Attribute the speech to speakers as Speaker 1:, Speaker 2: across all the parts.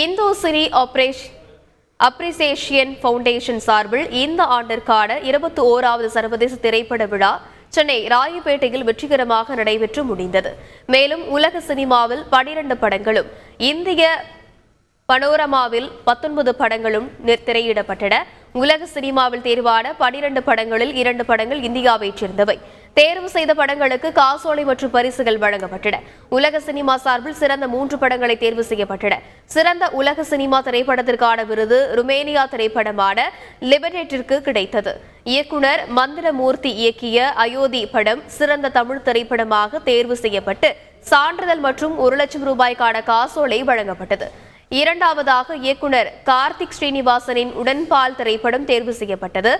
Speaker 1: இந்தோ cine appreciation foundation சார்பில் இந்த ஆண்டிற்கான 21வது சர்வதேச திரைப்பட விழா சென்னை ராயப்பேட்டையில் வெற்றிகரமாக நடைபெற்று முடிந்தது. மேலும் உலக சினிமாவில் 12 படங்களும், இந்திய பனோரமாவில் 19 படங்களும் திரையிடப்பட்டன. உலக சினிமாவில் தேர்வான 12 படங்களில் 2 படங்கள் இந்தியாவைச் சேர்ந்தவை. தேர்வு செய்த படங்களுக்கு காசோலை மற்றும் பரிசுகள் வழங்கப்பட்டன. உலக சினிமா சார்பில் சிறந்த 3 படங்களை தேர்வு செய்யப்பட்டன. சிறந்த உலக சினிமா திரைப்படத்திற்கான விருது ருமேனியா திரைப்படமான லிபர்டேட்டிற்கு கிடைத்தது. இயக்குனர் மந்திரமூர்த்தி இயக்கிய அயோத்தி படம் சிறந்த தமிழ் திரைப்படமாக தேர்வு செய்யப்பட்டு சான்றிதழ் மற்றும் 1 லட்சம் ரூபாய்க்கான காசோலை வழங்கப்பட்டது. இரண்டாவதாக இயக்குனர் கார்த்திக் ஸ்ரீனிவாசனின் உடன்பால் திரைப்படம் தேர்வு செய்யப்பட்டது.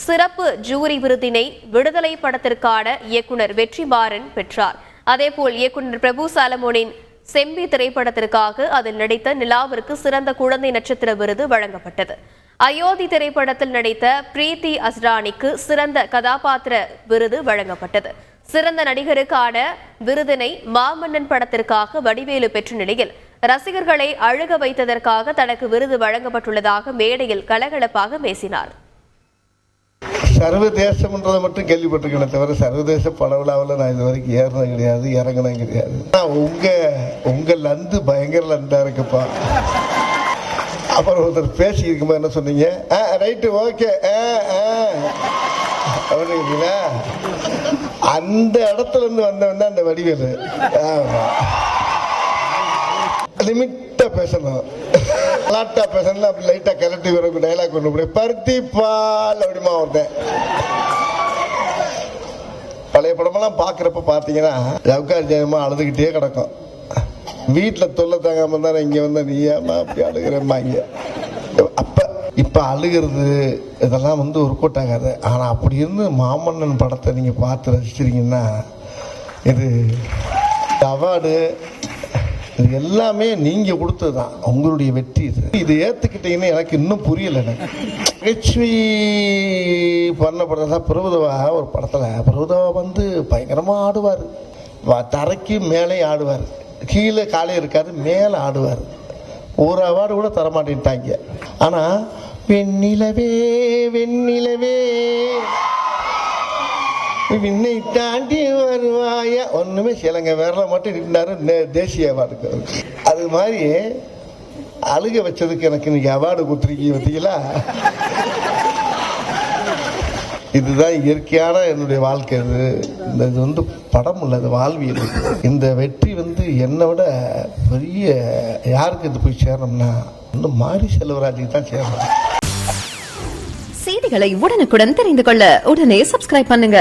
Speaker 1: சிறப்பு ஜூரி விருதினை விடுதலை படத்திற்கான இயக்குனர் வெற்றிமாறன் பெற்றார். அதேபோல் இயக்குனர் பிரபு சாலமோனின் செம்பி திரைப்படத்திற்காக அதில் நடித்த நிலாவிற்கு சிறந்த குழந்தை நட்சத்திர விருது வழங்கப்பட்டது. அயோத்தி திரைப்படத்தில் நடித்த பிரீத்தி அஸ்ரானிக்கு சிறந்த கதாபாத்திர விருது வழங்கப்பட்டது. சிறந்த நடிகருக்கான விருதினை மாமன்னன் படத்திற்காக வடிவேலு பெற்ற நிலையில் ரசிகர்களை அழுக வைத்ததற்காக தனக்கு விருது வழங்கப்பட்டுள்ளதாக மேடையில் கலகலப்பாக பேசினார்.
Speaker 2: சர்வதேசம்ன்றதை மட்டும் கேள்விப்பட்டிருக்கேன் தவிர சர்வதேச பட விழாவில் நான் இது வரைக்கும் ஏறினது கிடையாது, இறங்கினது கிடையாது. உங்க லந்து பயங்கர லந்தா இருக்குப்பா. அப்புறம் ஒருத்தர் பேசியிருக்கும்போது என்ன சொன்னீங்க? ரைட்டு, ஓகே அப்படிங்களா? அந்த இடத்துல இருந்து வந்தவன் தான் அந்த வடிவேலு. லிமிட்டா பேசணும், லாட்டா பேசணும். அப்படி லைட்டா கலட்டி வர டைலாக் ஒன்று பருத்தி பால் அப்படிமா ஒருத்தன். பழைய படமெல்லாம் பார்க்குறப்ப பார்த்தீங்கன்னா ஜவுக்கார் ஜெயமா அழுதுகிட்டே கிடக்கும். வீட்டில் தொல்லை தாங்காம தானே இங்கே வந்தா நீ ஏமா அப்படி அழுகிறம்மாங்க. இப்போ அழுகிறது இதெல்லாம் ஒரு கூட்டாகாது. ஆனால் அப்படி இருந்து மாமன்னன் படத்தை நீங்கள் பார்த்து ரசிச்சிருங்கன்னா இது அவார்டு இது எல்லாமே நீங்கள் கொடுத்தது தான், உங்களுடைய வெற்றி. இது ஏற்றுக்கிட்டீங்கன்னு எனக்கு இன்னும் புரியலை. எனக்கு நகைச்சுவை பண்ண படம் தான் பிரபுதவா. ஒரு படத்தில் பிரபுதவா பயங்கரமாக ஆடுவார். தரைக்கு மேலே ஆடுவார், கீழே காலே இருக்காது, மேலே ஆடுவார். ஒரு அவார்டு கூட தரமாட்டேன்ட்டாங்க. ஆனால் வெண்ணிலவே வெண்ணிலவே விண்ணை தாண்டி வருவாயா ஒன்றுமே சிலங்க விரல மட்டும் நின்றாரு தேசிய அவார்டுக்கு. அது மாதிரி அழுக வச்சதுக்கு எனக்கு இன்னைக்கு அவார்டு கொடுத்துருக்கீங்க பார்த்தீங்களா? இதுதான் இயற்கையான என்னுடைய வாழ்க்கை. இது படம் இல்லை, அது வாழ்வியல். இந்த வெற்றி என்னை விட பெரிய யாருக்கு இது போய் சேரணும்னா மாரி செல்வராஜுக்கு தான் சேரணும்.
Speaker 3: செய்திகளை உடனுக்குடன் தெரிந்து கொள்ள உடனே சப்ஸ்கிரைப் பண்ணுங்க.